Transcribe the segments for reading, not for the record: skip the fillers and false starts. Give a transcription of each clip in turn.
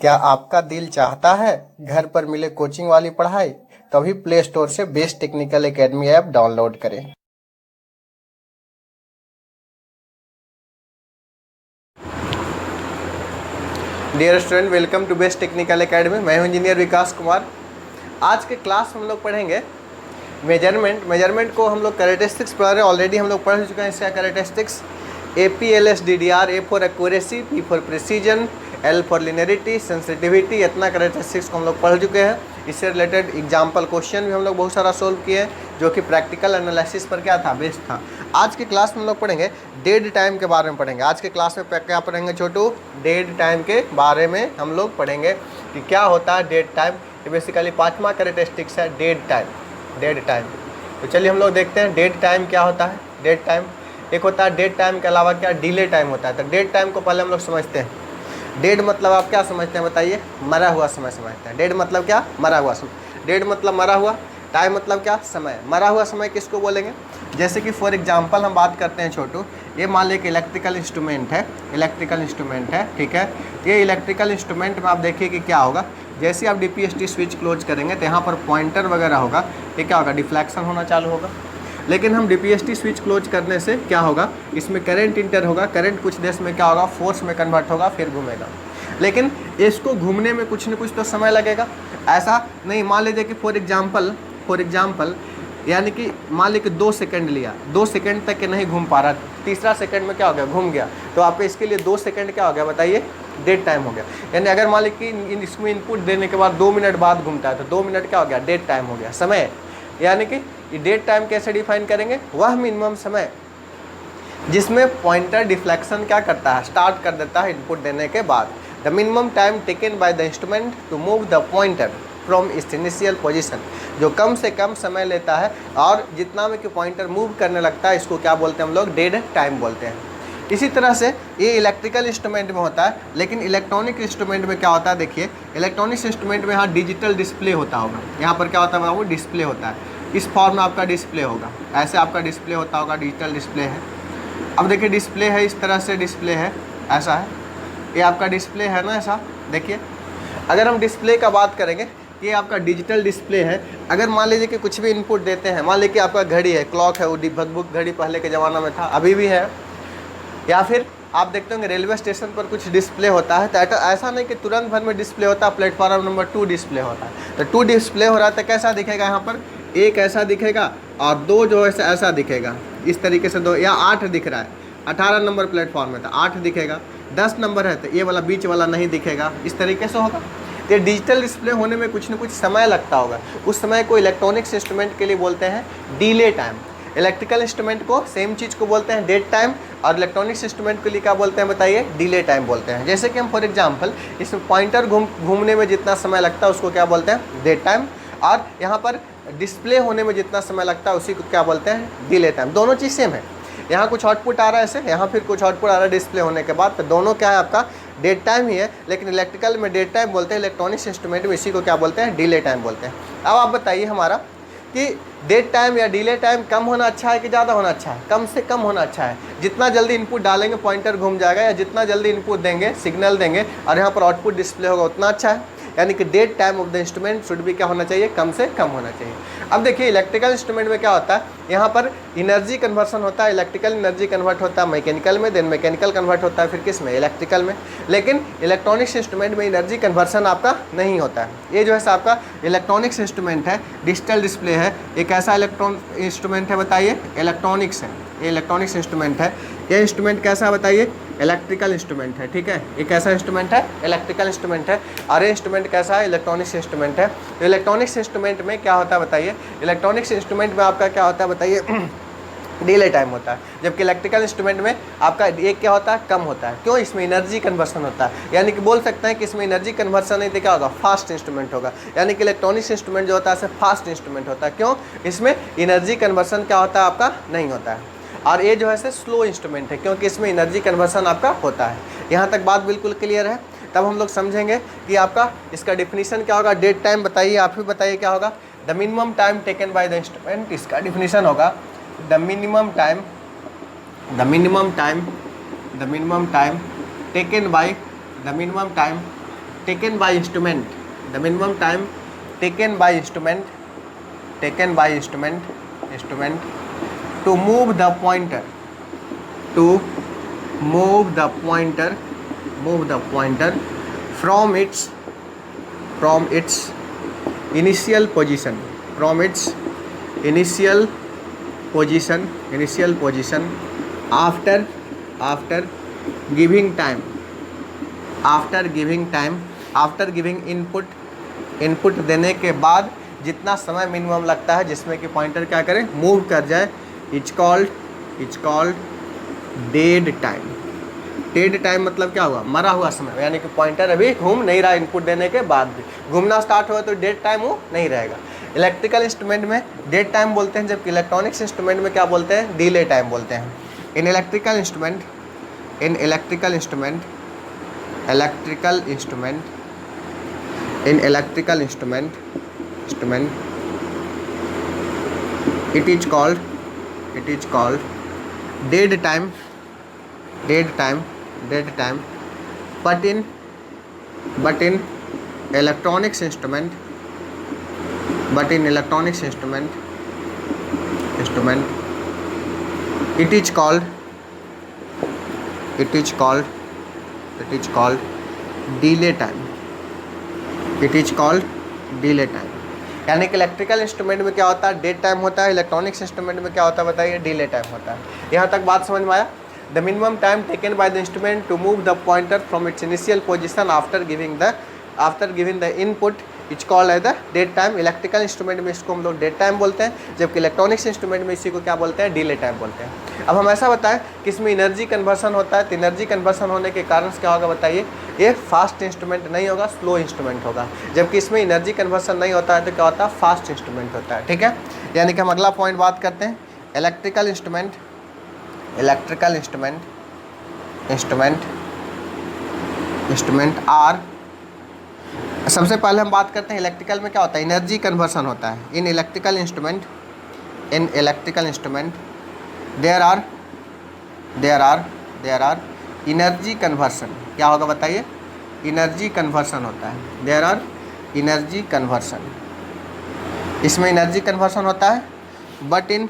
क्या आपका दिल चाहता है घर पर मिले कोचिंग वाली पढ़ाई? तभी प्ले स्टोर से best technical academy app download करें। Dear student, welcome to best technical academy. मैं हूं इंजीनियर विकास कुमार। आज के क्लास में हम लोग पढ़ेंगे मेजरमेंट को हम लोग कैरेक्टरिस्टिक्स पढ़ रहे हैं। ऑलरेडी हम लोग पढ़ चुके हैं इसका characteristics. APLSDDR, A for accuracy, P for precision, L for linearity, sensitivity, इतना कैरेक्टरिस्टिक्स को हम लोग पढ़ चुके हैं। इससे रिलेटेड एग्जाम्पल क्वेश्चन भी हम लोग बहुत सारा सोल्व किए हैं, जो कि प्रैक्टिकल एनालिसिस पर क्या था, बेस्ड था। आज के क्लास में हम लोग पढ़ेंगे डेड टाइम के बारे में पढ़ेंगे। आज के क्लास में क्या पढ़ेंगे छोटू? डेड टाइम के बारे में हम लोग पढ़ेंगे कि क्या होता है डेड टाइम। ये बेसिकली पाँचवा कैरेक्टरिस्टिक्स है डेड टाइम। तो चलिए हम लोग देखते हैं डेड टाइम क्या होता है। डेड टाइम एक होता है, डेड टाइम के अलावा क्या डिले टाइम होता है। तो डेड टाइम को पहले हम लोग समझते हैं। डेड मतलब आप क्या समझते हैं बताइए? मरा हुआ समय समझते हैं। डेड मतलब क्या? मरा हुआ समय। डेड मतलब मरा हुआ, टाइम मतलब क्या? समय। मरा हुआ समय किसको बोलेंगे? जैसे कि फॉर एग्जांपल हम बात करते हैं छोटू, ये मान लीजिए कि इलेक्ट्रिकल इंस्ट्रूमेंट है, ठीक है। ये इलेक्ट्रिकल इंस्ट्रूमेंट में आप देखिए कि क्या होगा। जैसे आप DPST स्विच क्लोज करेंगे तो यहाँ पर पॉइंटर वगैरह होगा, ये क्या होगा? डिफ्लेक्शन होना चालू होगा। लेकिन हम DPST स्विच क्लोज करने से क्या होगा? इसमें करंट इंटर होगा। करंट कुछ देर में क्या होगा? फोर्स में कन्वर्ट होगा, फिर घूमेगा। लेकिन इसको घूमने में कुछ न कुछ तो समय लगेगा। ऐसा नहीं, मान लीजिए कि फॉर एग्जाम्पल यानी कि मान लीजिए कि 2 सेकंड लिया, 2 सेकंड तक के नहीं घूम पा रहा, तीसरा सेकंड में क्या हो गया? घूम गया। तो आप इसके लिए 2 सेकंड क्या हो गया बताइए? डेड टाइम हो गया। यानी अगर मान लीजिए कि इसमें इनपुट देने के बाद 2 मिनट बाद घूमता है तो 2 मिनट क्या हो गया? डेड टाइम हो गया, समय। यानी कि डेड टाइम कैसे डिफाइन करेंगे? वह मिनिमम समय जिसमें पॉइंटर डिफ्लेक्शन क्या करता है? स्टार्ट कर देता है इनपुट देने के बाद। The minimum time taken by the instrument to move the pointer from its initial position, जो कम से कम समय लेता है और जितना में कि पॉइंटर मूव करने लगता है, इसको क्या बोलते हैं हम लोग? डेड टाइम बोलते हैं। इसी तरह से ये इलेक्ट्रिकल इंस्ट्रूमेंट में होता है। लेकिन इलेक्ट्रॉनिक इंस्ट्रूमेंट में क्या होता है? देखिए, इलेक्ट्रॉनिक इंस्ट्रूमेंट में यहाँ डिजिटल डिस्प्ले होता होगा। यहाँ पर क्या होता है? वो डिस्प्ले होता है। इस फॉर्म में आपका डिस्प्ले होगा, ऐसे आपका डिस्प्ले होता होगा, डिजिटल डिस्प्ले है। अब देखिए डिस्प्ले है, इस तरह से डिस्प्ले है, ऐसा है। ये आपका डिस्प्ले है ना, ऐसा देखिए। अगर हम डिस्प्ले का बात करेंगे, ये आपका डिजिटल डिस्प्ले है। अगर मान लीजिए कि कुछ भी इनपुट देते हैं, मान लीजिए कि आपका घड़ी है, क्लॉक है, वो भगभुक घड़ी पहले के ज़माना में था, अभी भी है। या फिर आप देखते होंगे रेलवे स्टेशन पर कुछ डिस्प्ले होता है, तो ऐसा नहीं कि तुरंत भर में डिस्प्ले होता है। प्लेटफॉर्म नंबर 2 डिस्प्ले होता है, तो 2 डिस्प्ले हो रहा है तो कैसा दिखेगा? यहाँ पर एक ऐसा दिखेगा और 2 जो है ऐसा दिखेगा, इस तरीके से 2 या 8 दिख रहा है। 18 नंबर प्लेटफॉर्म में तो 8 दिखेगा। 10 नंबर है तो ये वाला बीच वाला नहीं दिखेगा, इस तरीके से होगा। ये डिजिटल डिस्प्ले होने में कुछ न कुछ समय लगता होगा। उस समय को इलेक्ट्रॉनिक्स इंस्ट्रूमेंट के लिए बोलते हैं डिले टाइम। इलेक्ट्रिकल इंस्ट्रूमेंट को सेम चीज़ को बोलते हैं डेड टाइम, और इलेक्ट्रॉनिक्स इंस्ट्रूमेंट के लिए क्या बोलते हैं बताइए? डिले टाइम बोलते हैं। जैसे कि हम फॉर एग्जांपल इसमें पॉइंटर घूमने में जितना समय लगता है उसको क्या बोलते हैं? Dead time. और यहाँ पर डिस्प्ले होने में जितना समय लगता है उसी को क्या बोलते हैं? Delay time. दोनों चीज़ सेम है। यहाँ कुछ आउटपुट आ रहा है ऐसे, यहाँ फिर कुछ आउटपुट आ रहा है डिस्प्ले होने के बाद, तो दोनों क्या है? आपका डेड टाइम ही है। लेकिन इलेक्ट्रिकल में डेड टाइम बोलते हैं, इलेक्ट्रॉनिक्स इंस्ट्रूमेंट में इसी को क्या बोलते हैं? डिले टाइम बोलते हैं। अब आप बताइए हमारा कि डेड टाइम या डिले टाइम कम होना अच्छा है कि ज़्यादा होना अच्छा है? कम से कम होना अच्छा है। जितना जल्दी इनपुट डालेंगे पॉइंटर घूम जाएगा, या जितना जल्दी इनपुट देंगे, सिग्नल देंगे और यहाँ पर आउटपुट डिस्प्ले होगा, उतना अच्छा है। यानी कि dead time of the instrument should भी क्या होना चाहिए? कम से कम होना चाहिए। अब देखिए इलेक्ट्रिकल इंस्ट्रूमेंट में क्या होता है? यहाँ पर एनर्जी कन्वर्सन होता है। इलेक्ट्रिकल एनर्जी कन्वर्ट होता है मैकेनिकल में, देन मैकेनिकल कन्वर्ट होता है फिर किस में? इलेक्ट्रिकल में। लेकिन इलेक्ट्रॉनिक्स इंस्ट्रूमेंट में एनर्जी कन्वर्सन आपका नहीं होता है। ये जो है आपका इलेक्ट्रॉनिक्स इंस्ट्रूमेंट है, डिजिटल डिस्प्ले है। एक ऐसा इंस्ट्रूमेंट है बताइए? इलेक्ट्रॉनिक्स है, ये इलेक्ट्रॉनिक्स इंस्ट्रूमेंट है। ये इंस्ट्रूमेंट कैसा बताइए? इलेक्ट्रिकल इंस्ट्रूमेंट है, ठीक है। एक ऐसा इंस्ट्रूमेंट है, इलेक्ट्रिकल इंस्ट्रूमेंट है। और ये इंस्ट्रूमेंट कैसा है? इलेक्ट्रॉनिक्स इंस्ट्रूमेंट है। तो इलेक्ट्रॉनिक्स इंस्ट्रूमेंट में क्या होता है बताइए? इलेक्ट्रॉनिक्स इंस्ट्रूमेंट में आपका क्या होता है बताइए? डिले टाइम होता है। जबकि इलेक्ट्रिकल इंस्ट्रूमेंट में आपका एक क्या होता है? कम होता है। क्यों? इसमें एनर्जी कन्वर्सन होता है। यानी कि बोल सकते हैं कि इसमें एनर्जी कन्वर्सन नहीं तो क्या होगा? फास्ट इंस्ट्रूमेंट होगा। यानी कि इलेक्ट्रॉनिक्स इंस्ट्रूमेंट जो होता है फास्ट इंस्ट्रूमेंट होता है। क्यों? इसमें एनर्जी कन्वर्सन क्या होता है? आपका नहीं होता है। और ये जो है स्लो इंस्ट्रूमेंट है, क्योंकि इसमें एनर्जी कन्वर्सन आपका होता है। यहाँ तक बात बिल्कुल क्लियर है। तब हम लोग समझेंगे कि आपका इसका डिफिनीशन क्या होगा। डेड टाइम बताइए, आप ही बताइए क्या होगा? The minimum time taken by the instrument, इसका डिफिनीशन होगा the minimum time taken bye taken by instrument, the minimum time taken by instrument to move the pointer, to move the pointer from its initial position, after giving input देने के बाद जितना समय minimum लगता है जिसमें कि पॉइंटर क्या करे, मूव कर जाए, it's called dead time. Dead time मतलब क्या हुआ, मरा हुआ समय, यानी कि पॉइंटर अभी घूम नहीं रहा, इनपुट देने के बाद भी घूमना स्टार्ट हुआ तो डेड टाइम वो नहीं रहेगा। इलेक्ट्रिकल इंस्ट्रूमेंट में डेड टाइम बोलते हैं, जबकि इलेक्ट्रॉनिक्स इंस्ट्रूमेंट में क्या बोलते हैं, डिले टाइम बोलते हैं। इन electrical instrument it is called dead time, but in electronics instrument it is called delay time, यानी कि इलेक्ट्रिकल इंस्ट्रूमेंट में क्या होता है, डेड टाइम होता है, इलेक्ट्रॉनिक्स इंस्ट्रूमेंट में क्या होता है बताइए, डिले टाइम होता है। यहाँ तक बात समझ में आया। The minimum time taken by the instrument to move the pointer from its initial position after giving the input it's called as the dead time. Electrical instrument में इसको हम लोग डेड टाइम बोलते हैं, जबकि इलेक्ट्रॉनिक्स इंस्ट्रूमेंट में इसी को क्या बोलते हैं, डिले टाइम बोलते हैं। अब हम ऐसा बताएं कि इसमें एनर्जी कन्वर्सन होता है, तो एनर्जी कन्वर्सन होने के कारण क्या होगा बताइए, ये फास्ट इंस्ट्रूमेंट नहीं होगा, स्लो इंस्ट्रूमेंट होगा। जबकि इसमें एनर्जी कन्वर्सन नहीं होता है तो क्या होता है, फास्ट इंस्ट्रूमेंट होता है। ठीक है, यानी कि हम अगला पॉइंट बात करते हैं, इलेक्ट्रिकल इंस्ट्रूमेंट आर। सबसे पहले हम बात करते हैं इलेक्ट्रिकल में क्या होता है, एनर्जी कन्वर्सन होता है। In electrical instrument there are energy conversion. क्या होगा बताइए, एनर्जी कन्वर्सन होता है, देयर आर एनर्जी कन्वर्सन, इसमें एनर्जी कन्वर्सन होता है। But in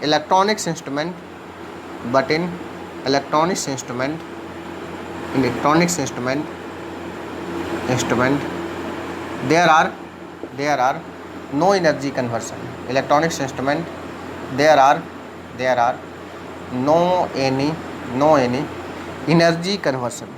electronics instrument there are no energy conversion. Electronics instrument there are no any energy conversion.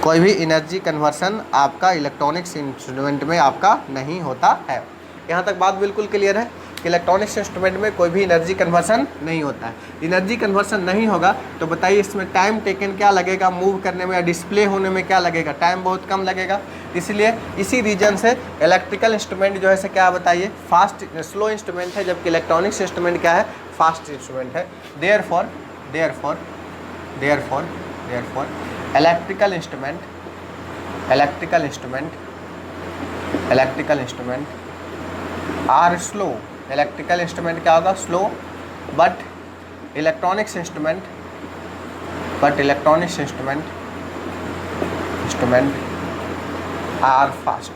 कोई भी एनर्जी कन्वर्सन आपका इलेक्ट्रॉनिक्स इंस्ट्रूमेंट में आपका नहीं होता है। यहाँ तक बात बिल्कुल क्लियर है कि इलेक्ट्रॉनिक्स इंस्ट्रूमेंट में कोई भी एनर्जी कन्वर्सन नहीं होता है। एनर्जी कन्वर्सन नहीं होगा तो बताइए इसमें टाइम टेकन क्या लगेगा, मूव करने में या डिस्प्ले होने में क्या लगेगा, टाइम बहुत कम लगेगा। इसलिए इसी रीजन से इलेक्ट्रिकल इंस्ट्रूमेंट जो है से क्या बताइए, स्लो इंस्ट्रूमेंट है, जबकि इलेक्ट्रॉनिक्स इंस्ट्रूमेंट क्या है, फास्ट इंस्ट्रूमेंट है। Therefore electrical instrument are slow. Electrical instrument क्या होगा, slow, but electronics instrument are fast.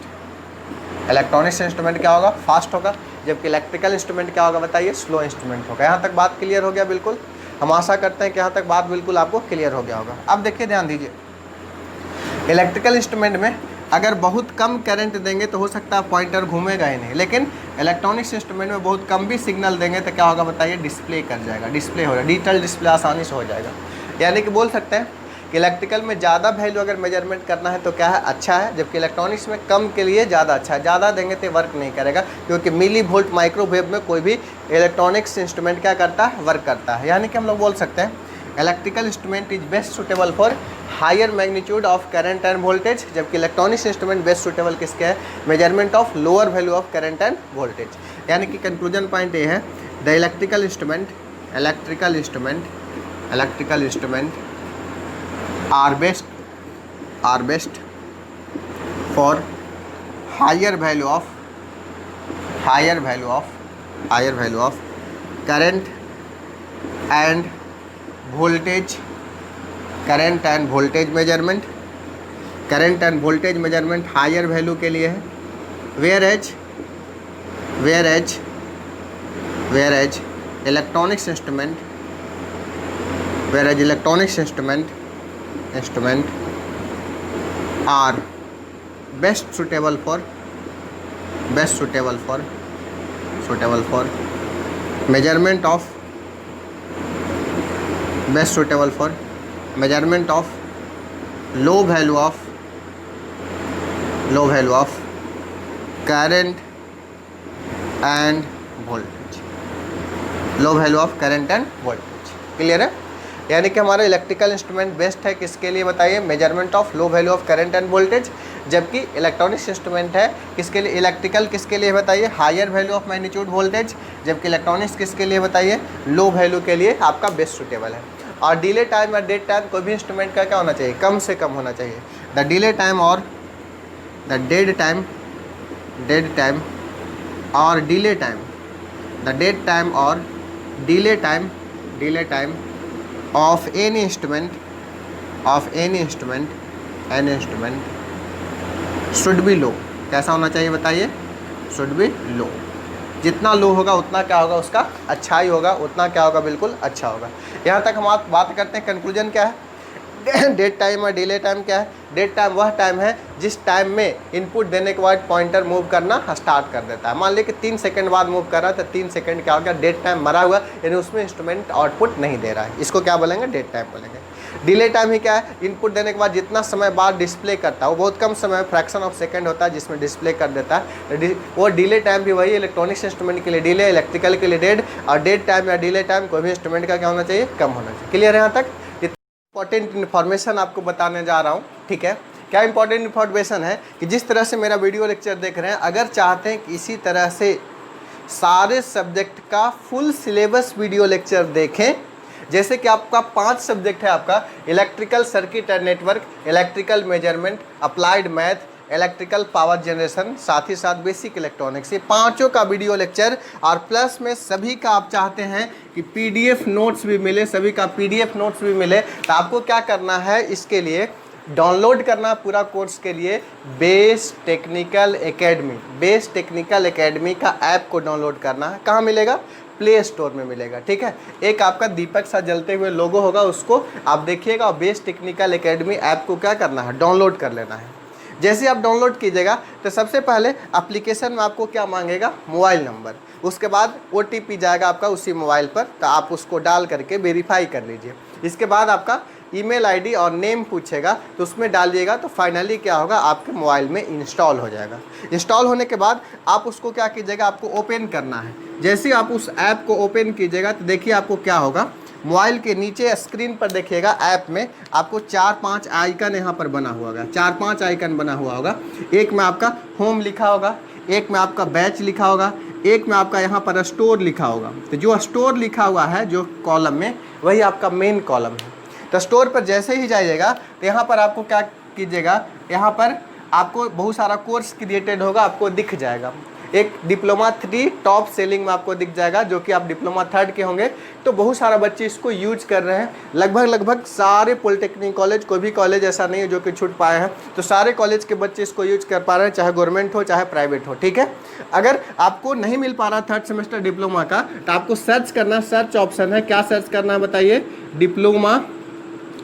Electronics instrument क्या होगा, फास्ट होगा, जबकि इलेक्ट्रिकल इंस्ट्रूमेंट क्या होगा बताइए, स्लो इंस्ट्रूमेंट होगा। यहाँ तक बात क्लियर हो गया बिल्कुल। हम आशा करते हैं कि यहाँ तक बात बिल्कुल आपको क्लियर हो गया होगा। अब देखिए, ध्यान दीजिए, इलेक्ट्रिकल इंस्ट्रूमेंट में अगर बहुत कम करंट देंगे तो हो सकता है पॉइंटर घूमेगा ही नहीं, लेकिन इलेक्ट्रॉनिक्स इंस्ट्रूमेंट में बहुत कम भी सिग्नल देंगे तो क्या होगा बताइए, डिस्प्ले कर जाएगा, डिस्प्ले हो जाएगा, डिजिटल डिस्प्ले आसानी से हो जाएगा। यानी कि बोल सकते हैं कि इलेक्ट्रिकल में ज़्यादा वैल्यू अगर मेजरमेंट करना है तो क्या है, अच्छा है, जबकि इलेक्ट्रॉनिक्स में कम के लिए ज़्यादा अच्छा है। ज़्यादा देंगे तो वर्क नहीं करेगा, क्योंकि मिली वोल्ट माइक्रोवेव में कोई भी इलेक्ट्रॉनिक्स इंस्ट्रूमेंट क्या करता है, वर्क करता है। यानी कि हम लोग बोल सकते हैं electrical instrument is best suitable for higher magnitude of current and voltage, जबकि इलेक्ट्रॉनिक्स इंस्ट्रूमेंट बेस्ट सुटेबल किसके है, measurement of lower value of current and voltage. यानी कि कंक्लूजन पॉइंट ये है, the electrical instrument are best for higher value of current and voltage measurement, current and voltage measurement higher value के लिए है। Whereas electronics instrument are best suitable for measurement of low value of current and voltage, clear है। यानी कि हमारा electrical instrument best है किसके लिए बताइए, measurement of low value of current and voltage, जबकि इलेक्ट्रॉनिक्स इंस्ट्रूमेंट है किसके लिए, इलेक्ट्रिकल किसके लिए बताइए, higher value of magnitude voltage, जबकि इलेक्ट्रॉनिक्स किसके लिए बताइए, लो वैल्यू के लिए आपका बेस्ट सुटेबल है। और डिले टाइम या डेड टाइम कोई भी इंस्ट्रूमेंट का क्या होना चाहिए, कम से कम होना चाहिए। द डेड टाइम और delay time of any instrument should be low। कैसा होना चाहिए बताइए, should be low। जितना लो होगा उतना क्या होगा, उसका अच्छा ही होगा, उतना क्या होगा, बिल्कुल अच्छा होगा। यहाँ तक हम बात करते हैं, कंक्लूजन क्या है, डेड टाइम और डिले टाइम क्या है। डेड टाइम वह टाइम है जिस टाइम में इनपुट देने के बाद पॉइंटर मूव करना स्टार्ट कर देता है। मान लीजिए कि 3 सेकंड बाद मूव कर रहा है तो 3 सेकंड क्या हो गया, डेड टाइम मरा हुआ, यानी उसमें इंस्ट्रूमेंट आउटपुट नहीं दे रहा है, इसको क्या बोलेंगे, डेड टाइम बोलेंगे। डिले टाइम ही क्या है, इनपुट देने के बाद जितना समय बाद डिस्प्ले करता है, वो बहुत कम समय, फ्रैक्शन ऑफ सेकंड होता है जिसमें डिस्प्ले कर देता है, वो डिले टाइम भी वही इलेक्ट्रॉनिक्स इंस्ट्रूमेंट के लिए डिले, इलेक्ट्रिकल के लिए डेड, और डेड टाइम या डिले टाइम कोई भी इंस्ट्रूमेंट का क्या होना चाहिए, कम होना चाहिए। क्लियर है यहाँ तक। इंपॉर्टेंट इन्फॉर्मेशन आपको बताने जा रहा हूँ, ठीक है। क्या इंपॉर्टेंट इन्फॉर्मेशन है कि जिस तरह से मेरा वीडियो लेक्चर देख रहे हैं, अगर चाहते हैं कि इसी तरह से सारे सब्जेक्ट का फुल सिलेबस वीडियो लेक्चर देखें, जैसे कि आपका 5 सब्जेक्ट है, आपका electrical circuit and network, electrical measurement, applied math, electrical power generation, साथ ही साथ बेसिक इलेक्ट्रॉनिक्स, ये पांचों का वीडियो लेक्चर, और प्लस में सभी का आप चाहते हैं कि पीडीएफ नोट्स भी मिले, सभी का पीडीएफ नोट्स भी मिले, तो आपको क्या करना है, इसके लिए डाउनलोड करना पूरा कोर्स के लिए बेस टेक्निकल एकेडमी का ऐप को डाउनलोड करना है। कहाँ मिलेगा, प्ले स्टोर में मिलेगा, ठीक है। एक आपका दीपक सा जलते हुए लोगो होगा, उसको आप देखिएगा, और बेस टेक्निकल एकेडमी ऐप को क्या करना है, डाउनलोड कर लेना है। जैसे आप डाउनलोड कीजिएगा तो सबसे पहले एप्लीकेशन में आपको क्या मांगेगा, मोबाइल नंबर, उसके बाद OTP जाएगा आपका उसी मोबाइल पर, तो आप उसको डाल करके वेरीफाई कर लीजिए। इसके बाद आपका ईमेल आईडी और नेम पूछेगा, तो उसमें डालिएगा, तो फाइनली क्या होगा, आपके मोबाइल में इंस्टॉल हो जाएगा। इंस्टॉल होने के बाद आप उसको क्या कीजिएगा, आपको ओपन करना है। जैसे ही आप उस ऐप को ओपन कीजिएगा तो देखिए आपको क्या होगा, मोबाइल के नीचे स्क्रीन पर देखिएगा, ऐप में आपको 4-5 आइकन यहाँ पर बना हुआ होगा, 4-5 आइकन बना हुआ होगा। एक में आपका होम लिखा होगा, एक में आपका बैच लिखा होगा, एक में आपका यहाँ पर स्टोर लिखा होगा। तो जो स्टोर लिखा हुआ है जो कॉलम में, वही आपका मेन कॉलम है। तो स्टोर पर जैसे ही जाइएगा तो यहाँ पर आपको क्या कीजिएगा, यहाँ पर आपको बहुत सारा कोर्स क्रिएटेड होगा, आपको दिख जाएगा। एक डिप्लोमा 3 टॉप सेलिंग में आपको दिख जाएगा, जो कि आप डिप्लोमा 3 के होंगे, तो बहुत सारा बच्चे इसको यूज कर रहे हैं। लगभग सारे पॉलिटेक्निक कॉलेज, कोई भी कॉलेज ऐसा नहीं है जो कि छूट पाए हैं, तो सारे कॉलेज के बच्चे इसको यूज कर पा रहे हैं, चाहे गवर्नमेंट हो चाहे प्राइवेट हो, ठीक है। अगर आपको नहीं मिल पा रहा 3rd सेमेस्टर डिप्लोमा का, तो आपको सर्च करना, सर्च ऑप्शन है, क्या सर्च करना है बताइए,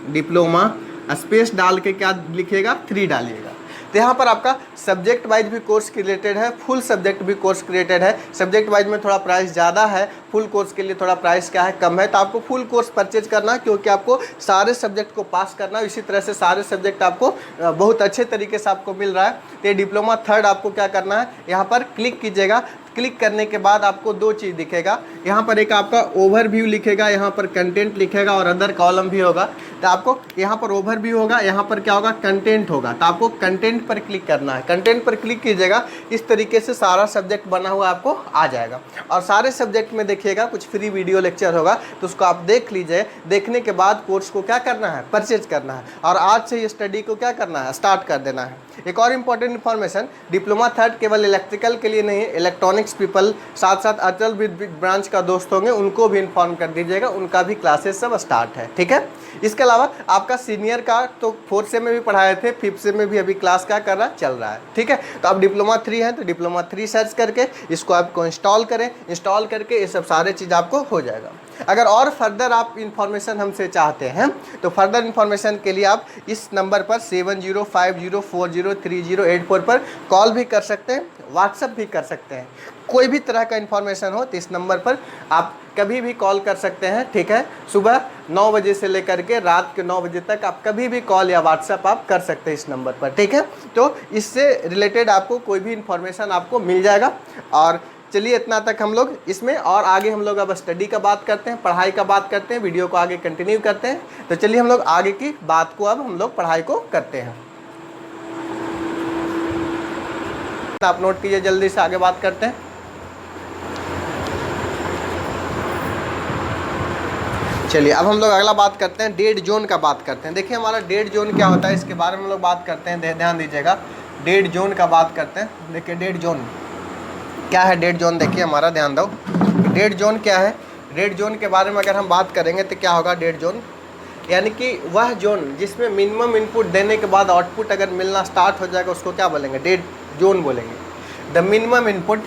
डिप्लोमा स्पेस डाल के क्या लिखिएगा, 3 डालिएगा। तो यहाँ पर आपका सब्जेक्ट वाइज भी कोर्स क्रिएटेड है, फुल सब्जेक्ट भी कोर्स क्रिएटेड है। सब्जेक्ट वाइज में थोड़ा प्राइस ज़्यादा है, फुल कोर्स के लिए थोड़ा प्राइस क्या है, कम है। तो आपको फुल कोर्स परचेज करना है, क्योंकि आपको सारे सब्जेक्ट को पास करना है। इसी तरह से सारे सब्जेक्ट आपको बहुत अच्छे तरीके से आपको मिल रहा है। तो ये डिप्लोमा 3rd आपको क्या करना है, यहाँ पर क्लिक कीजिएगा। क्लिक करने के बाद आपको 2 चीज़ दिखेगा, यहाँ पर एक आपका ओवरव्यू लिखेगा, यहाँ पर कंटेंट लिखेगा, और अदर कॉलम भी होगा। तो आपको यहाँ पर ओवरव्यू होगा, यहाँ पर क्या होगा, कंटेंट होगा। तो आपको कंटेंट पर क्लिक करना है। कंटेंट पर क्लिक कीजिएगा, इस तरीके से सारा सब्जेक्ट बना हुआ आपको आ जाएगा। और सारे सब्जेक्ट में देखिएगा कुछ फ्री वीडियो लेक्चर होगा, तो उसको आप देख लीजिए। देखने के बाद कोर्स को क्या करना है, परचेज करना है, और आज से ये स्टडी को क्या करना है, स्टार्ट कर देना है। एक और इम्पॉर्टेंट इन्फॉर्मेशन, डिप्लोमा 3rd केवल इलेक्ट्रिकल के लिए नहीं है, इलेक्ट्रॉनिक्स नेक्स्ट पीपल, साथ साथ अटल ब्रांच का दोस्त होंगे उनको भी इन्फॉर्म कर दीजिएगा, उनका भी क्लासेस सब स्टार्ट है, ठीक है। इसके अलावा आपका सीनियर का तो 4th सेम में भी पढ़ाए थे, 5th सेम में भी अभी क्लास क्या कर रहा है, चल रहा है, ठीक है। तो आप डिप्लोमा 3 है तो डिप्लोमा 3 सर्च करके इसको आपको इंस्टॉल करें, इंस्टॉल करके ये सब सारे चीज़ आपको हो जाएगा। अगर और फर्दर आप इन्फॉर्मेशन हमसे चाहते हैं तो फर्दर इन्फॉर्मेशन के लिए आप इस नंबर पर 7050403084 पर कॉल भी कर सकते हैं, व्हाट्सअप भी कर सकते हैं। कोई भी तरह का इन्फॉर्मेशन हो तो इस नंबर पर आप कभी भी कॉल कर सकते हैं, ठीक है। सुबह 9 बजे से लेकर के रात के 9 बजे तक आप कभी भी कॉल या व्हाट्सअप आप कर सकते हैं इस नंबर पर, ठीक है। तो इससे रिलेटेड आपको कोई भी इन्फॉर्मेशन आपको मिल जाएगा। और चलिए इतना तक हम लोग इसमें, और आगे हम लोग अब स्टडी का बात करते हैं, पढ़ाई का बात करते हैं, वीडियो को आगे कंटिन्यू करते हैं। तो चलिए हम लोग आगे की बात को अब हम लोग पढ़ाई को करते हैं। आप नोट कीजिए, जल्दी से आगे बात करते हैं। चलिए अब हम लोग अगला बात करते हैं, डेड जोन का बात करते हैं। देखिए हमारा डेड जोन क्या होता है इसके बारे में हम लोग बात करते हैं, ध्यान दीजिएगा। डेड जोन का बात करते हैं। देखिए डेड जोन क्या है, डेड जोन देखिए हमारा, ध्यान दो। डेड जोन क्या है, डेड जोन के बारे में अगर हम बात करेंगे तो क्या होगा, डेड जोन यानी कि वह जोन जिसमें मिनिमम इनपुट देने के बाद आउटपुट अगर मिलना स्टार्ट हो जाएगा उसको क्या बोलेंगे, डेड जोन बोलेंगे। The minimum input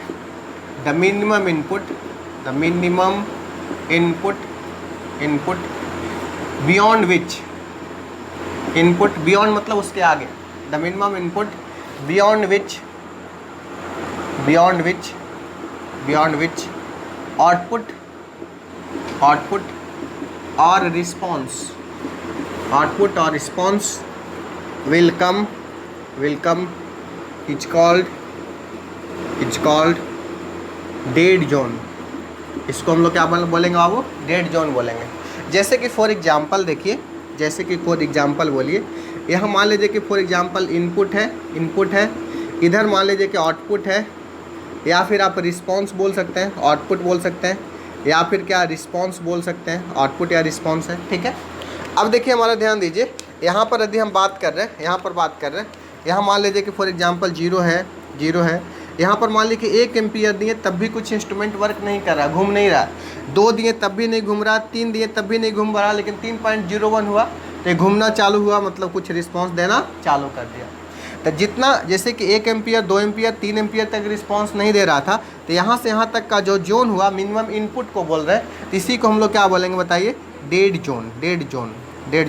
beyond which input, beyond मतलब उसके आगे, the minimum input beyond which output और response will come is called dead zone. इसको हम लोग क्या बोलेंगे बाबू, डेड जोन बोलेंगे। जैसे कि फॉर एग्जांपल देखिए, बोलिए, यहाँ मान लीजिए कि फॉर एग्जांपल इनपुट है, इधर मान लीजिए कि आउटपुट है, या फिर आप रिस्पॉन्स बोल सकते हैं, आउटपुट बोल सकते हैं, या फिर क्या रिस्पॉन्स बोल सकते हैं, आउटपुट या रिस्पॉन्स है, ठीक है। अब देखिए हमारा ध्यान दीजिए, यहाँ पर यदि हम बात कर रहे हैं, यहाँ मान लीजिए कि फॉर एग्जांपल जीरो है, यहाँ पर मान लीजिए कि 1 एम्पियर दिए तब भी कुछ इंस्ट्रूमेंट वर्क नहीं कर रहा, घूम नहीं रहा, 2 दिए तब भी नहीं घूम रहा, 3 दिए तब भी नहीं घूम रहा, लेकिन 3.01 हुआ तो घूमना चालू हुआ, मतलब कुछ रिस्पॉन्स देना चालू कर दिया। तो जितना जैसे कि 1 एम्पियर 2 एम्पियर 3 एम्पियर तक रिस्पॉन्स नहीं दे रहा था, तो यहाँ से यहाँ तक का जो जोन हुआ मिनिमम इनपुट को बोल रहे हैं, तो इसी को हम लोग क्या बोलेंगे बताइए, डेड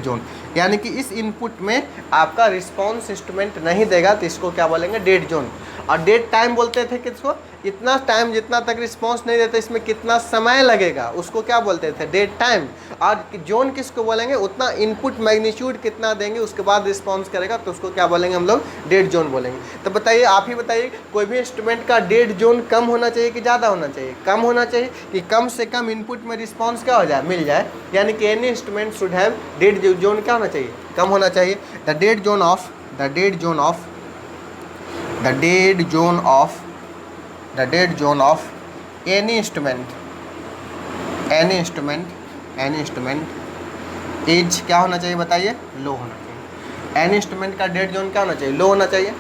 जोन। यानी कि इस इनपुट में आपका रिस्पॉन्स इंस्ट्रूमेंट नहीं देगा तो इसको क्या बोलेंगे, डेड जोन। और डेड टाइम बोलते थे किसको, इतना टाइम जितना तक रिस्पॉन्स नहीं देते इसमें कितना समय लगेगा उसको क्या बोलते थे, डेड टाइम। और जोन किसको बोलेंगे, उतना इनपुट मैग्नीट्यूड कितना देंगे उसके बाद रिस्पॉन्स करेगा तो उसको क्या बोलेंगे हम लोग, डेड जोन बोलेंगे। तो बताइए, आप ही बताइए, कोई भी इंस्ट्रूमेंट का डेड जोन कम होना चाहिए कि ज़्यादा होना चाहिए, कम होना चाहिए, कि कम से कम इनपुट में रिस्पॉन्स क्या हो जाए, मिल जाए। यानी कि any instrument should have dead zone क्या होना चाहिए, कम होना चाहिए। The dead zone of any instrument is क्या होना चाहिए बताइए, लो होना चाहिए। एनी इंस्ट्रूमेंट का डेड जोन क्या होना चाहिए, लो होना चाहिए।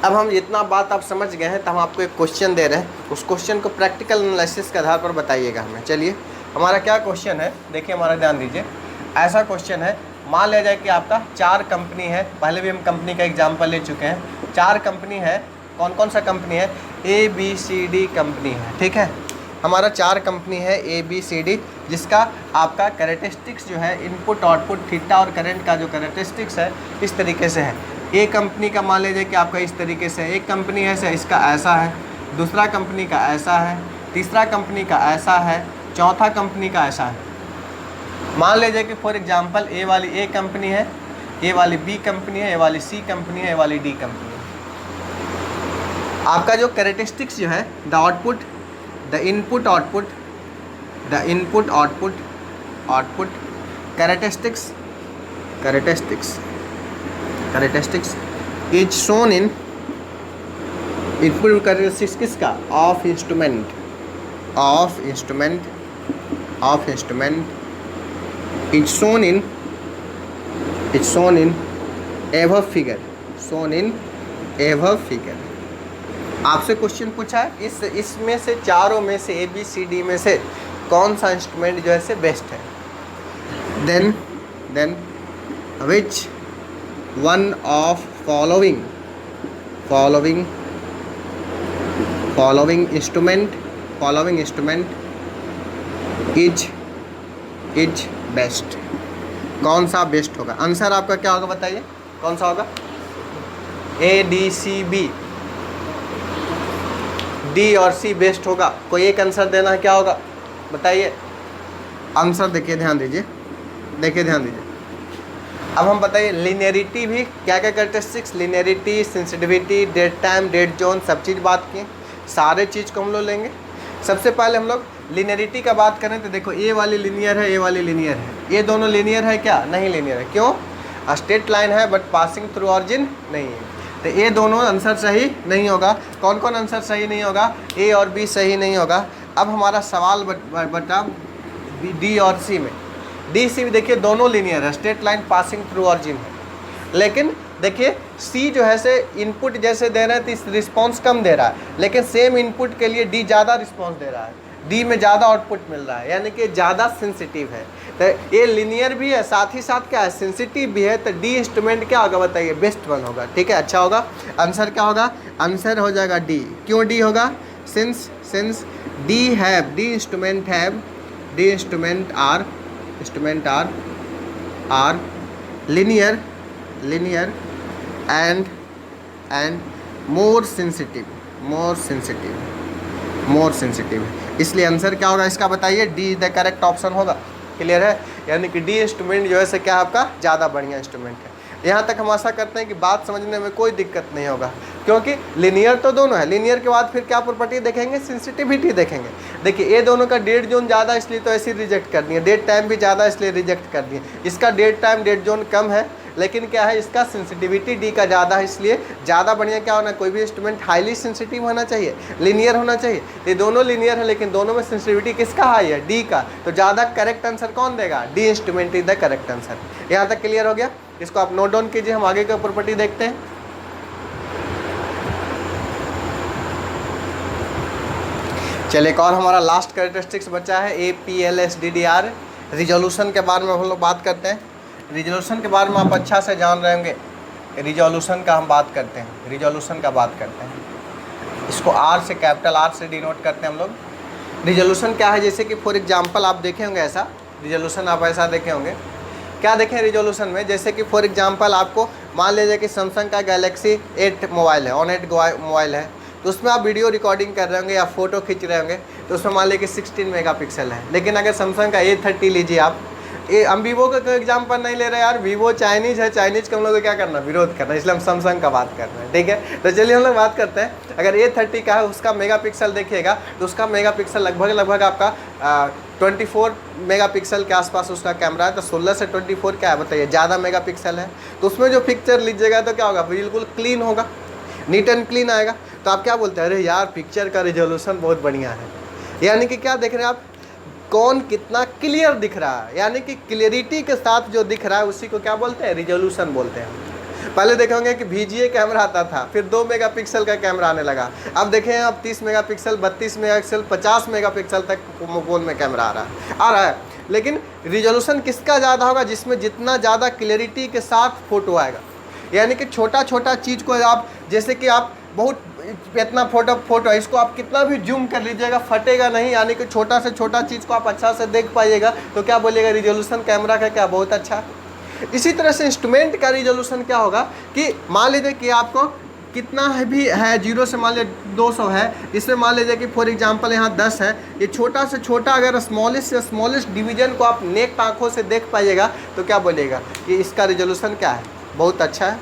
अब हम इतना बात आप समझ गए हैं तो हम आपको एक क्वेश्चन दे रहे हैं, उस क्वेश्चन को प्रैक्टिकल एनालिसिस के आधार पर बताइएगा हमें। चलिए हमारा क्या क्वेश्चन है, देखिए हमारा ध्यान दीजिए। ऐसा क्वेश्चन है, मान लिया जाए कि आपका 4 कंपनी है, पहले भी हम कंपनी का एग्जाम्पल ले चुके हैं। 4 कंपनी है, कौन कौन सा कंपनी है, ABCD कंपनी है, ठीक है। हमारा 4 कंपनी है ABCD, जिसका आपका कैरेक्टरिस्टिक्स जो है इनपुट आउटपुट थीटा और करंट का जो कैरेक्टरिस्टिक्स है इस तरीके से है। ए कंपनी का मान लीजिए कि आपका इस तरीके से, एक कंपनी है इसका ऐसा है, दूसरा कंपनी का ऐसा है, तीसरा कंपनी का ऐसा है, चौथा कंपनी का ऐसा है। मान लीजिए कि फॉर एग्जांपल ए वाली ए कंपनी है, ए वाली बी कंपनी है, ए वाली सी कंपनी है, ए वाली डी कंपनी है। आपका जो कैरेक्टरिस्टिक्स जो है, the input output characteristics is shown in, input characteristics किसका, of instrument is shown in above figure, आपसे क्वेश्चन पूछा है इसमें से चारों में से ABCD में से कौन सा इंस्ट्रूमेंट जो है से बेस्ट है, then which one of following instrument is best. कौन सा बेस्ट होगा? आंसर आपका क्या होगा बताइए, कौन सा होगा? ADCB, D और C बेस्ट होगा। कोई एक आंसर देना है, क्या होगा बताइए? आंसर देखिए, ध्यान दीजिए। अब हम बताइए लिनियरिटी भी क्या क्या characteristics, linearity, sensitivity, dead time, dead zone, सब चीज़ बात किए। सारे चीज़ को हम लोग लेंगे। सबसे पहले हम लोग लिनियरिटी का बात करें तो देखो, ए वाली लिनियर है, ए वाली लिनियर है। ये दोनों लिनियर है क्या? नहीं लिनियर है। क्यों? स्ट्रेट लाइन है बट पासिंग थ्रू ऑरिजिन नहीं है, तो ये दोनों आंसर सही नहीं होगा। कौन कौन आंसर सही नहीं होगा? ए और बी सही नहीं होगा। अब हमारा सवाल बटा डी और सी में। डी सी में देखिए दोनों लिनियर है, straight line passing through origin है, लेकिन देखिए सी जो है से इनपुट जैसे दे रहे हैं तो रिस्पॉन्स कम दे रहा है, लेकिन सेम इनपुट के लिए डी ज़्यादा रिस्पॉन्स दे रहा है, डी में ज़्यादा आउटपुट मिल रहा है, यानी कि ज़्यादा सेंसिटिव है। तो ये लिनियर भी है, साथ ही साथ क्या है, सेंसिटिव भी है। तो डी इंस्ट्रूमेंट क्या होगा बताइए? बेस्ट वन होगा। ठीक है, अच्छा होगा। आंसर क्या होगा? आंसर हो जाएगा डी। क्यों डी होगा? Since D instrument are linear and more sensitive, इसलिए आंसर क्या होगा इसका बताइए? डी द करेक्ट ऑप्शन होगा। क्लियर है? यानी कि डी इंस्ट्रूमेंट जो है से क्या आपका ज़्यादा बढ़िया इंस्ट्रूमेंट है। यहाँ तक हम आशा करते हैं कि बात समझने में कोई दिक्कत नहीं होगा, क्योंकि लिनियर तो दोनों है। लिनियर के बाद फिर क्या प्रॉपर्टी देखेंगे? सेंसिटिविटी देखेंगे। देखिए ये दोनों का डेट जोन ज़्यादा इसलिए तो ऐसे रिजेक्ट कर दिए, डेट टाइम भी ज़्यादा इसलिए रिजेक्ट कर दिए। इसका डेट टाइम डेट जोन कम है, लेकिन क्या है इसका सेंसिटिविटी डी का ज़्यादा है, इसलिए ज़्यादा बढ़िया क्या होना? कोई भी इंस्ट्रूमेंट हाईली सेंसिटिव होना चाहिए, लिनियर होना चाहिए। ये दोनों लिनियर है, लेकिन दोनों में सेंसिटिविटी किसका हाई है? डी का। तो ज़्यादा करेक्ट आंसर कौन देगा? D instrument is the correct answer. यहाँ तक क्लियर हो गया? इसको आप नोट डाउन कीजिए, हम आगे का प्रॉपर्टी देखते हैं। चलिए, एक और हमारा लास्ट कैरेक्टरिस्टिक्स बचा है APLSDDR। रिजोल्यूशन के बारे में हम लोग बात करते हैं। रिजोल्यूशन के बारे में आप अच्छा से जान रहे होंगे। रिजोल्यूशन का हम बात करते हैं, इसको R से, कैपिटल R से डिनोट करते हैं हम लोग। रिजोल्यूशन क्या है? जैसे कि फॉर एग्जांपल आप देखे होंगे ऐसा रिजोल्यूशन, आप ऐसा देखे होंगे। क्या देखें रिजोल्यूशन में? जैसे कि फॉर एग्जांपल आपको मान लीजिए कि सैमसंग का गैलेक्सी 8 मोबाइल है, ऑन8 मोबाइल है, तो उसमें आप वीडियो रिकॉर्डिंग कर रहे होंगे या फोटो खींच रहे होंगे, तो उसमें मान लीजिए कि 16 मेगापिक्सल है। लेकिन अगर सैमसंग का A30 लीजिए आप, हम वीवो का कोई एग्जाम्पल नहीं ले रहे यार, वीवो चाइनीज़ है, चाइनीज़ का हम लोग को क्या करना? विरोध करना, इसलिए हम सैमसंग का बात कर रहे हैं। ठीक है, तो चलिए हम लोग बात करते हैं। अगर A30 का है, उसका मेगापिक्सल देखिएगा तो उसका मेगापिक्सल लगभग आपका 24 मेगापिक्सल के आसपास उसका कैमरा है। तो 16 से 24 क्या है बताइए? ज़्यादा मेगापिक्सल है। तो उसमें जो पिक्चर लीजिएगा तो क्या होगा? बिल्कुल क्लीन होगा, नीट एंड क्लीन आएगा। तो आप क्या बोलते हैं? अरे यार पिक्चर का रिजोल्यूशन बहुत बढ़िया है। यानी कि क्या देख रहे हैं आप? कौन कितना क्लियर दिख रहा है, यानी कि क्लियरिटी के साथ जो दिख रहा है उसी को क्या बोलते हैं? रिजोल्यूशन बोलते हैं। पहले देखे होंगे कि VGA कैमरा आता था, फिर 2 मेगापिक्सल का कैमरा आने लगा। अब देखें अब 30 मेगापिक्सल, 32 मेगापिक्सल, 50 मेगापिक्सल तक मोबाइल में कैमरा आ रहा है। लेकिन रिजोल्यूशन किसका ज़्यादा होगा? जिसमें जितना ज़्यादा क्लियरिटी के साथ फोटो आएगा। यानी कि छोटा छोटा चीज़ को आप, जैसे कि आप बहुत इतना फोटो है, इसको आप कितना भी जूम कर लीजिएगा फटेगा नहीं, यानी कि छोटा से छोटा चीज़ को आप अच्छा से देख पाइएगा। तो क्या बोलिएगा? रिजोल्यूशन कैमरा का क्या बहुत अच्छा। इसी तरह से इंस्ट्रूमेंट का रिजोल्यूशन क्या होगा कि मान लीजिए कि आपको कितना है भी है, 0 से मान लीजिए 200 है, इसमें मान लीजिए कि फॉर एग्जांपल यहाँ 10 है। ये छोटा से छोटा अगर स्मॉलेस्ट से स्मॉलेस्ट डिवीजन को आप नेक आँखों से देख पाइएगा तो क्या बोलिएगा कि इसका रिजोल्यूशन क्या है? बहुत अच्छा है।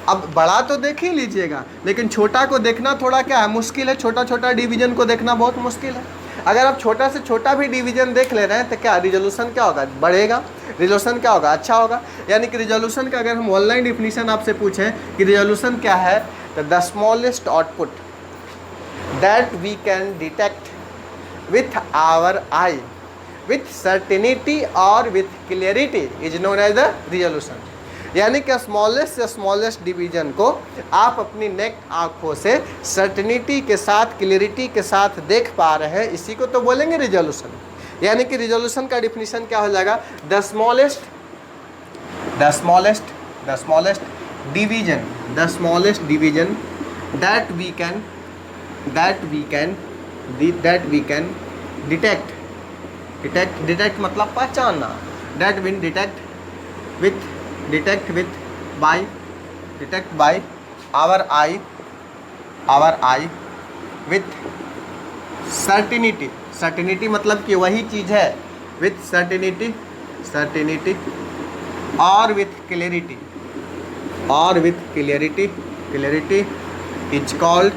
अब बड़ा तो देख ही लीजिएगा, लेकिन छोटा को देखना थोड़ा क्या है? मुश्किल है। छोटा छोटा डिवीजन को देखना बहुत मुश्किल है। अगर आप छोटा से छोटा भी डिवीजन देख ले रहे हैं तो क्या रिजोल्यूशन क्या होगा? बढ़ेगा। रिजोल्यूशन क्या होगा? अच्छा होगा। यानी कि रिजोल्यूशन का अगर हम ऑनलाइन डिफिनीशन आपसे पूछें कि रिजोल्यूशन क्या है, तो the smallest output that we can detect with our eye with certainty और with clarity is known as the resolution. यानी कि स्मॉलेस्ट से स्मॉलेस्ट डिवीजन को आप अपनी नेक्ड आंखों से सर्टेनिटी के साथ, क्लियरिटी के साथ देख पा रहे हैं, इसी को तो बोलेंगे रिजोल्यूशन। यानी कि रिजोल्यूशन का डिफिनीशन क्या हो जाएगा, the smallest division that we can detect मतलब पहचानना, that we detect with by our eye with certainty मतलब कि वही चीज़ है, with certainty और with clarity it's called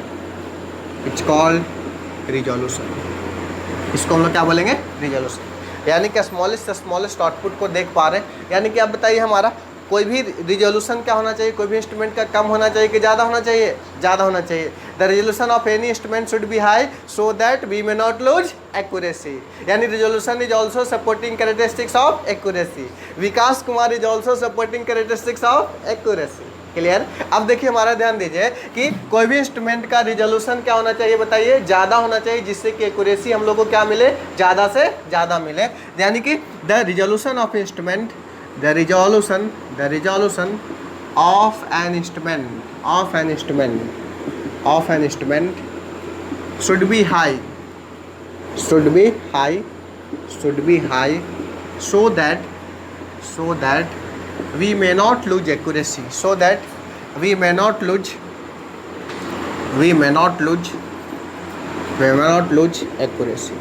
resolution। इसको हम लोग क्या बोलेंगे, रिजोल्यूशन। यानी कि स्मॉलेस्ट से स्मॉलेस्ट आउटपुट को देख पा रहे हैं। यानी कि आप बताइए हमारा कोई भी रिजोल्यूशन क्या होना चाहिए, कोई भी इंस्ट्रूमेंट का कम होना चाहिए कि ज़्यादा होना चाहिए, ज़्यादा होना चाहिए। The resolution of any instrument should be high so that we may not lose accuracy. यानी resolution is also supporting characteristics of accuracy. Vikas Kumar is also supporting characteristics of accuracy. Clear. अब देखिए हमारा ध्यान दीजिए कि कोई भी इंस्ट्रूमेंट का रिजोल्यूशन क्या होना चाहिए, बताइए ज़्यादा होना चाहिए, जिससे कि एक्यूरेसी हम लोग को क्या मिले, ज़्यादा से ज़्यादा मिले। यानी कि the resolution of instrument, the resolution of an instrument should be high so that we may not lose accuracy, we may not lose accuracy।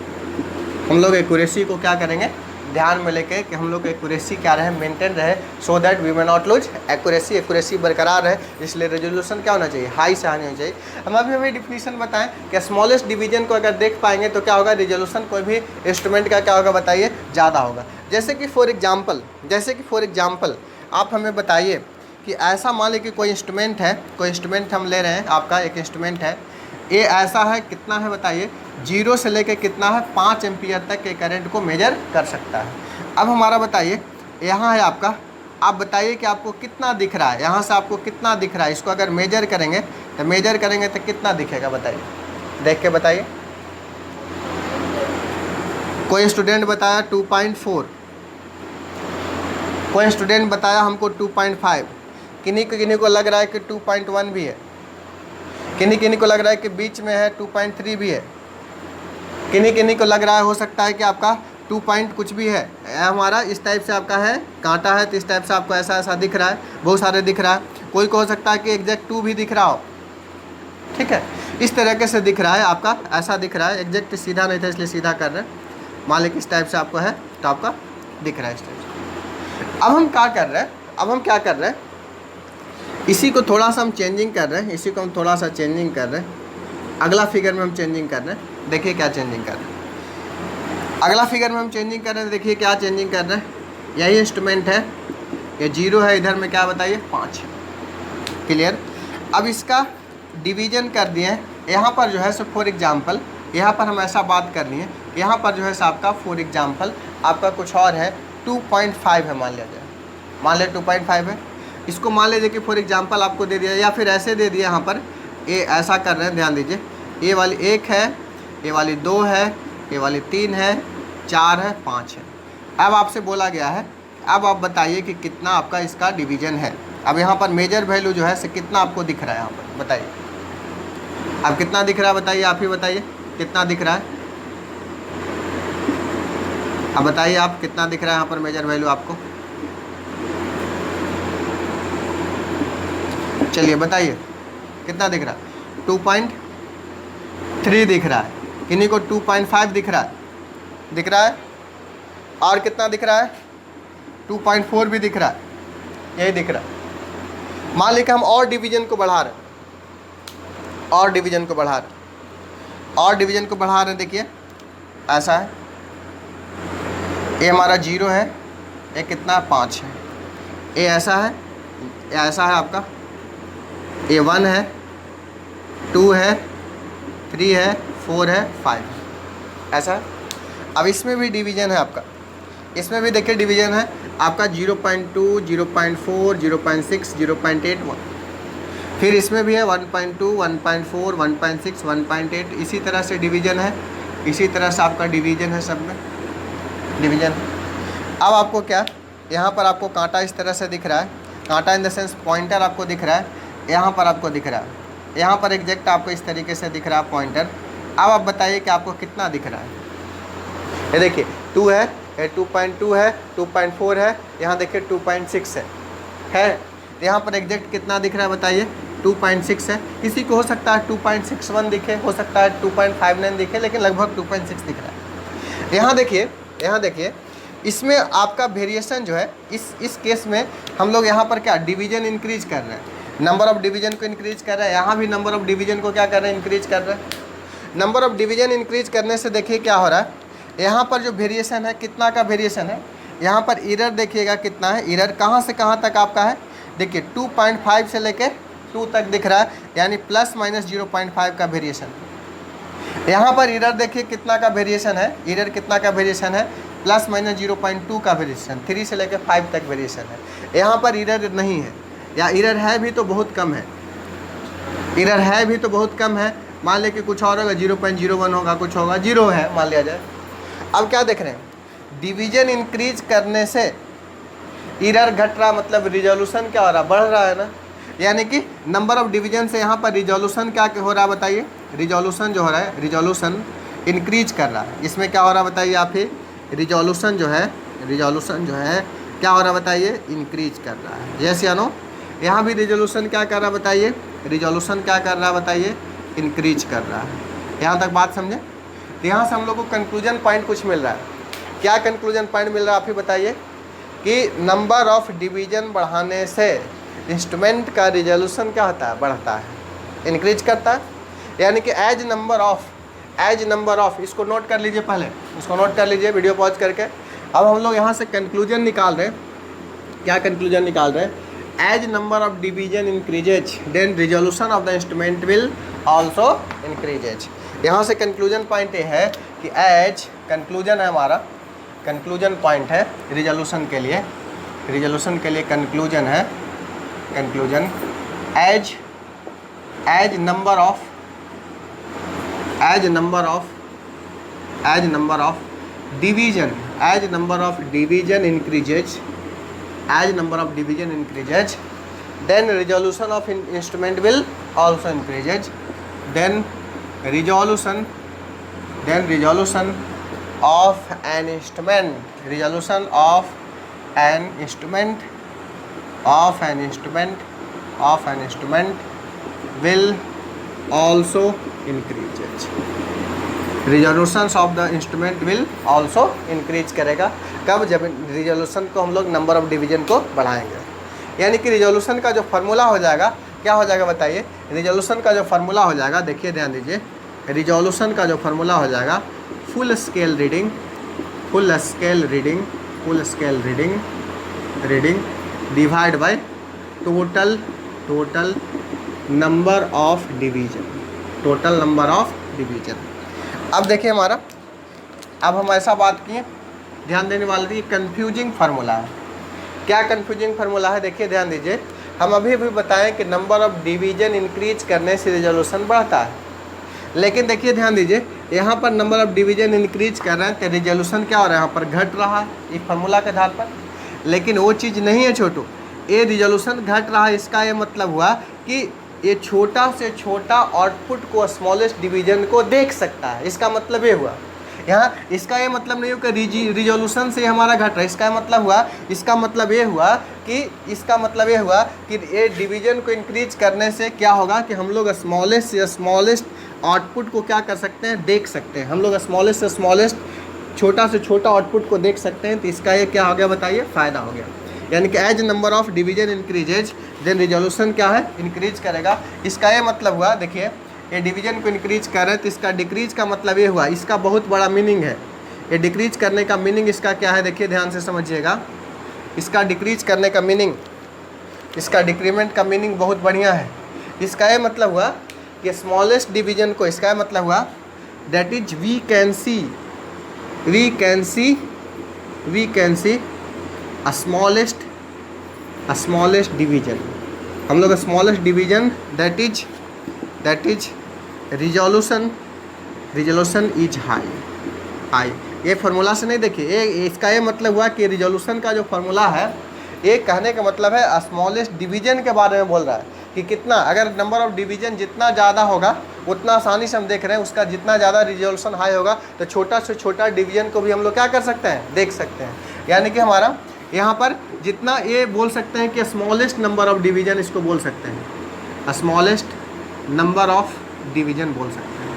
हम लोग एक्यूरेसी को क्या करेंगे, ध्यान में लेके कि हम लोग एक्यूरेसी क्या रहे, मेंटेन रहे, so that we may not lose accuracy बरकरार रहे। इसलिए रेजोल्यूशन क्या होना चाहिए, हाई से हाई होना चाहिए। हम अभी हमें डिफिनीशन बताएं कि स्मॉलेस्ट डिवीजन को अगर देख पाएंगे तो क्या होगा, रेजोल्यूशन कोई भी इंस्ट्रूमेंट का क्या होगा, बताइए, ज़्यादा होगा। जैसे कि फॉर एग्जाम्पल आप हमें बताइए कि ऐसा मान लीजिए कि कोई इंस्ट्रूमेंट हम ले रहे हैं, आपका एक इंस्ट्रूमेंट है, ये ऐसा है, कितना है बताइए, 0 से लेकर कितना है, 5 एम्पियर तक के करंट को मेजर कर सकता है। अब हमारा बताइए, यहाँ है आपका, आप बताइए कि आपको कितना दिख रहा है, यहाँ से आपको कितना दिख रहा है। इसको अगर मेजर करेंगे तो कितना दिखेगा, बताइए, देख के बताइए। कोई स्टूडेंट बताया 2.4, कोई स्टूडेंट बताया हमको 2.5, किन्हीं को लग रहा है कि 2.1 भी है, किन्हीं को लग रहा है कि बीच में है 2.3 भी है, किन्हीं को लग रहा है हो सकता है कि आपका 2 पॉइंट कुछ भी है। हमारा इस टाइप से आपका है, कांटा है तो इस टाइप से आपको ऐसा दिख रहा है, बहुत सारे दिख रहा है। कोई को हो सकता है कि एग्जैक्ट 2 भी दिख रहा हो, ठीक है, इस तरीके से दिख रहा है, आपका ऐसा दिख रहा है। एग्जैक्ट सीधा नहीं था इसलिए सीधा कर रहे हैं, मान लीजिए इस टाइप से आपको है तो आपका दिख रहा है इस टाइप से। अब हम क्या कर रहे हैं, इसी को थोड़ा सा हम चेंजिंग कर रहे हैं, अगला फिगर में हम चेंजिंग कर रहे हैं। देखिए क्या चेंजिंग कर रहे हैं, अगला फिगर में हम चेंजिंग कर रहे हैं। देखिए क्या चेंजिंग कर रहे हैं, यही इंस्ट्रूमेंट है, ये 0 है, इधर में क्या बताइए 5 है। क्लियर। अब इसका डिवीजन कर दिए, यहाँ पर जो है सो फॉर एग्जांपल, यहाँ पर हम ऐसा बात करनी है, यहाँ पर जो है सो आपका फॉर एग्जांपल आपका कुछ और है, 2.5 है, मान लिया 2.5 है। इसको मान लीजिए कि फॉर एग्जांपल आपको दे दिया, या फिर ऐसे दे दिया, यहाँ पर ये ऐसा कर रहे हैं, ध्यान दीजिए, ये वाली 1 है, ये वाली 2 है, ये वाली 3 है, 4 है, 5 है। अब आपसे बोला गया है, अब आप बताइए कि कितना आपका इसका डिवीजन है। अब यहाँ पर मेजर वैल्यू जो है से कितना आपको दिख रहा है, यहाँ पर बताइए, अब कितना दिख रहा है, बताइए, आप ही बताइए कितना दिख रहा है। अब बताइए आप कितना दिख रहा है यहाँ पर मेजर वैल्यू आपको, चलिए बताइए कितना दिख रहा है। 2.3 दिख रहा है, किन्हीं को 2.5 दिख रहा है, और कितना दिख रहा है, 2.4 भी दिख रहा है, यही दिख रहा है। मान लीजिए हम और डिवीजन को बढ़ा रहे हैं, देखिए ऐसा है, ये हमारा 0 है, ये कितना 5 है, ये ऐसा है, आपका ये 1 है, 2 है, 3 है, 4 है, 5 है, ऐसा है। अब इसमें भी डिवीजन है आपका, इसमें भी देखिए डिवीजन है। आपका 0.2, 0.4, 0.6, 0.8, फिर इसमें भी है 1.2, 1.4, 1.6, 1.8, इसी तरह से डिवीज़न है, इसी तरह से आपका डिवीज़न है, सब में डिवीज़न। अब आपको क्या, यहाँ पर आपको कांटा इस तरह से दिख रहा है, कांटा इन द सेंस पॉइंटर आपको दिख रहा है, यहाँ पर आपको दिख रहा है, यहाँ पर एग्जैक्ट आपको इस तरीके से दिख रहा है पॉइंटर। अब आप बताइए कि आपको कितना दिख रहा है। ये देखिए 2 है, 2.2 है, 2.4 है, यहाँ देखिए 2.6 है। यहाँ पर एग्जैक्ट कितना दिख रहा है बताइए, 2.6 है। किसी को हो सकता है 2.61 दिखे, हो सकता है 2.59 दिखे, लेकिन लगभग 2.6 दिख रहा है। यहाँ देखिए इसमें आपका वेरिएशन जो है, इस केस में हम लोग यहाँ पर क्या डिवीजन इंक्रीज कर रहे हैं, नंबर ऑफ डिवीजन को इंक्रीज कर रहे हैं, यहाँ भी नंबर ऑफ डिवीजन को क्या कर रहे हैं, इंक्रीज कर रहे हैं। नंबर ऑफ डिवीजन इंक्रीज करने से देखिए क्या हो रहा है, यहाँ पर जो वेरिएशन है, कितना का वेरिएशन है, यहाँ पर एरर देखिएगा कितना है, एरर कहाँ से कहाँ तक आपका है, देखिए 2.5 से लेके 2 तक दिख रहा है, यानी प्लस माइनस 0.5 का वेरिएशन। यहाँ पर एरर देखिए कितना का वेरिएशन है, एरर कितना का वेरिएशन है, प्लस माइनस 0.2 का वेरिएशन, 3 से लेकर 5 तक वेरिएशन है। यहाँ पर एरर नहीं है, या एरर है भी तो बहुत कम है, एरर है भी तो बहुत कम है। मान लें कि कुछ और होगा, 0.01 होगा, कुछ होगा, 0 है मान लिया जाए। अब क्या देख रहे हैं, डिवीजन इंक्रीज करने से एरर घट रहा, मतलब रिजोल्यूशन क्या हो रहा, बढ़ रहा है ना, यानी कि नंबर ऑफ डिवीजन से यहाँ पर रिजोल्यूशन क्या हो रहा है बताइए, रिजोल्यूशन जो हो रहा है, रिजोल्यूशन इंक्रीज कर रहा है। इसमें क्या हो रहा है बताइए आप ही, रिजोल्यूशन जो है क्या हो रहा है बताइए, इंक्रीज कर रहा है। यस या नो, यहाँ भी रिजोल्यूशन क्या कर रहा है बताइए, रिजोल्यूशन क्या कर रहा है बताइए, इंक्रीज कर रहा है। यहाँ तक बात समझे। तो यहाँ से हम लोग को कंक्लूजन पॉइंट कुछ मिल रहा है। क्या कंक्लूजन पॉइंट मिल रहा है आप ही बताइए, कि नंबर ऑफ डिवीजन बढ़ाने से इंस्ट्रूमेंट का रिजोल्यूशन क्या होता है, बढ़ता है, इंक्रीज करता है। यानी कि एज नंबर ऑफ, इसको नोट कर लीजिए, पहले इसको नोट कर लीजिए वीडियो पॉज करके। अब हम लोग यहाँ से कंक्लूजन निकाल रहे हैं। क्या कंक्लूजन निकाल रहे हैं, as number of division increases then resolution of the instrument will also increases. यहाँ से कंक्लूजन पॉइंट ये है कि एज, कंक्लूजन है हमारा, कंक्लूजन पॉइंट है रिजोल्यूशन के लिए कंक्लूजन है, conclusion as number of division increases, then resolution of instrument will also increases, then resolution of an instrument will also increases, resolution of the instrument will also increase करेगा। कब, जब resolution को हम लोग number of division को बढ़ाएंगे। यानी कि रिजोल्यूशन का जो फार्मूला हो जाएगा, क्या हो जाएगा बताइए, रिजोल्यूशन का जो फार्मूला हो जाएगा, देखिए ध्यान दीजिए, रिजोल्यूशन का जो फार्मूला हो जाएगा, full scale reading divide by total number of division. अब देखिए हमारा, अब हम ऐसा बात किए, ध्यान देने वाले ये कंफ्यूजिंग फार्मूला है। क्या कंफ्यूजिंग फार्मूला है, देखिए ध्यान दीजिए। हम अभी बताएं कि नंबर ऑफ डिवीजन इंक्रीज करने से रिजोल्यूशन बढ़ता है, लेकिन देखिए ध्यान दीजिए, यहाँ पर नंबर ऑफ डिवीजन इंक्रीज कर रहे हैं तो रिजोल्यूशन क्या हो रहा है, यहाँ पर घट रहा है एक फार्मूला के आधार पर। लेकिन वो चीज़ नहीं है छोटू, ये रिजोल्यूशन घट रहा है, इसका ये मतलब हुआ कि ये छोटा से छोटा आउटपुट को, स्मॉलेस्ट डिवीजन को देख सकता है। इसका मतलब ये हुआ, यहाँ इसका ये मतलब नहीं हुआ कि रिजोल्यूशन से हमारा घट रहा है। इसका मतलब ये हुआ कि ये डिवीजन को इंक्रीज करने से क्या होगा कि हम लोग स्मॉलेस्ट आउटपुट को क्या कर सकते हैं, देख सकते हैं। हम लोग स्मॉलेस्ट से स्मॉलेस्ट, छोटा से छोटा आउटपुट को देख सकते हैं। तो इसका ये क्या हो गया बताइए, फ़ायदा हो गया। यानी कि as number of division increases then resolution क्या है, इंक्रीज करेगा। इसका ये मतलब हुआ, देखिए ये डिवीजन को इंक्रीज कर रहे हैं तो इसका डिक्रीज का मतलब ये हुआ, इसका बहुत बड़ा मीनिंग है। ये डिक्रीज करने का मीनिंग इसका क्या है, देखिए ध्यान से समझिएगा। इसका डिक्रीज करने का मीनिंग, इसका डिक्रीमेंट का मीनिंग बहुत बढ़िया है। इसका ये मतलब हुआ कि स्मॉलेस्ट डिवीजन को, इसका मतलब हुआ that is we can see smallest division, हम लोग smallest division that is resolution is high. ये फार्मूला से नहीं देखिए, ये इसका ये मतलब हुआ कि रिजोल्यूशन का जो फार्मूला है, ये कहने का मतलब है स्मॉलेस्ट डिवीजन के बारे में बोल रहा है कि कितना, अगर नंबर ऑफ डिवीजन जितना ज़्यादा होगा उतना आसानी से हम देख रहे हैं उसका जितना ज़्यादा रिजोल्यूशन हाई होगा तो छोटा से छोटा डिवीजन को भी हम लोग क्या कर सकते हैं, देख सकते हैं। यानी कि हमारा यहाँ पर जितना ये बोल सकते हैं कि स्मॉलेस्ट नंबर ऑफ डिवीजन इसको बोल सकते हैं, स्मॉलेस्ट नंबर ऑफ डिवीजन बोल सकते हैं,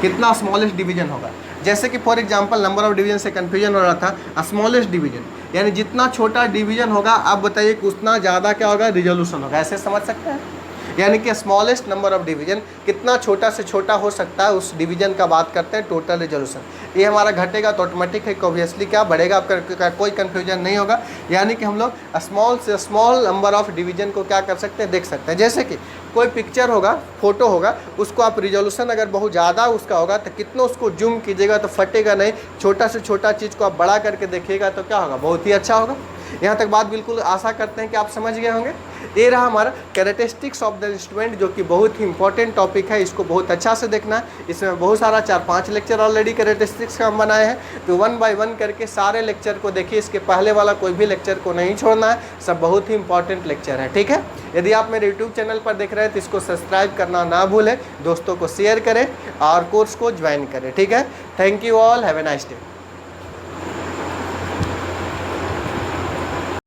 कितना स्मॉलेस्ट डिवीजन होगा। जैसे कि for example number of division से कन्फ्यूजन हो रहा था, स्मॉलेस्ट डिवीजन यानी जितना छोटा डिवीजन होगा आप बताइए कि उतना ज़्यादा क्या होगा, रिजोल्यूशन होगा। ऐसे समझ सकते हैं, यानी कि स्मॉलेस्ट नंबर ऑफ डिवीजन कितना छोटा से छोटा हो सकता है उस डिवीजन का बात करते हैं टोटल रिजोल्यूशन। ये हमारा घटेगा तो ऑटोमेटिक है कि ऑब्वियसली क्या बढ़ेगा, आपका कोई कन्फ्यूजन नहीं होगा। यानी कि हम लोग स्मॉल से स्मॉल नंबर ऑफ डिवीजन को क्या कर सकते हैं, देख सकते हैं। जैसे कि कोई पिक्चर होगा, फोटो होगा, उसको आप रिजोल्यूशन अगर बहुत ज़्यादा उसका होगा तो कितना उसको जूम कीजिएगा तो फटेगा नहीं, छोटा से छोटा चीज़ को आप बड़ा करके देखिएगा तो क्या होगा, बहुत ही अच्छा होगा। यहाँ तक बात बिल्कुल आशा करते हैं कि आप समझ गए होंगे। ये रहा हमारा कैरेक्टरिस्टिक्स ऑफ द इंस्ट्रूमेंट, जो कि बहुत ही इंपॉर्टेंट टॉपिक है, इसको बहुत अच्छा से देखना है। इसमें बहुत सारा 4-5 लेक्चर ऑलरेडी कैरेक्टरिस्टिक्स का हम बनाए हैं, तो 1 बाय 1 करके सारे लेक्चर को देखिए, इसके पहले वाला कोई भी लेक्चर को नहीं छोड़ना है, सब बहुत ही इंपॉर्टेंट लेक्चर है, ठीक है। यदि आप मेरे यूट्यूब चैनल पर देख रहे हैं तो इसको सब्सक्राइब करना ना भूलें, दोस्तों को शेयर करें और कोर्स को ज्वाइन करें, ठीक है। Thank you all, have a nice day.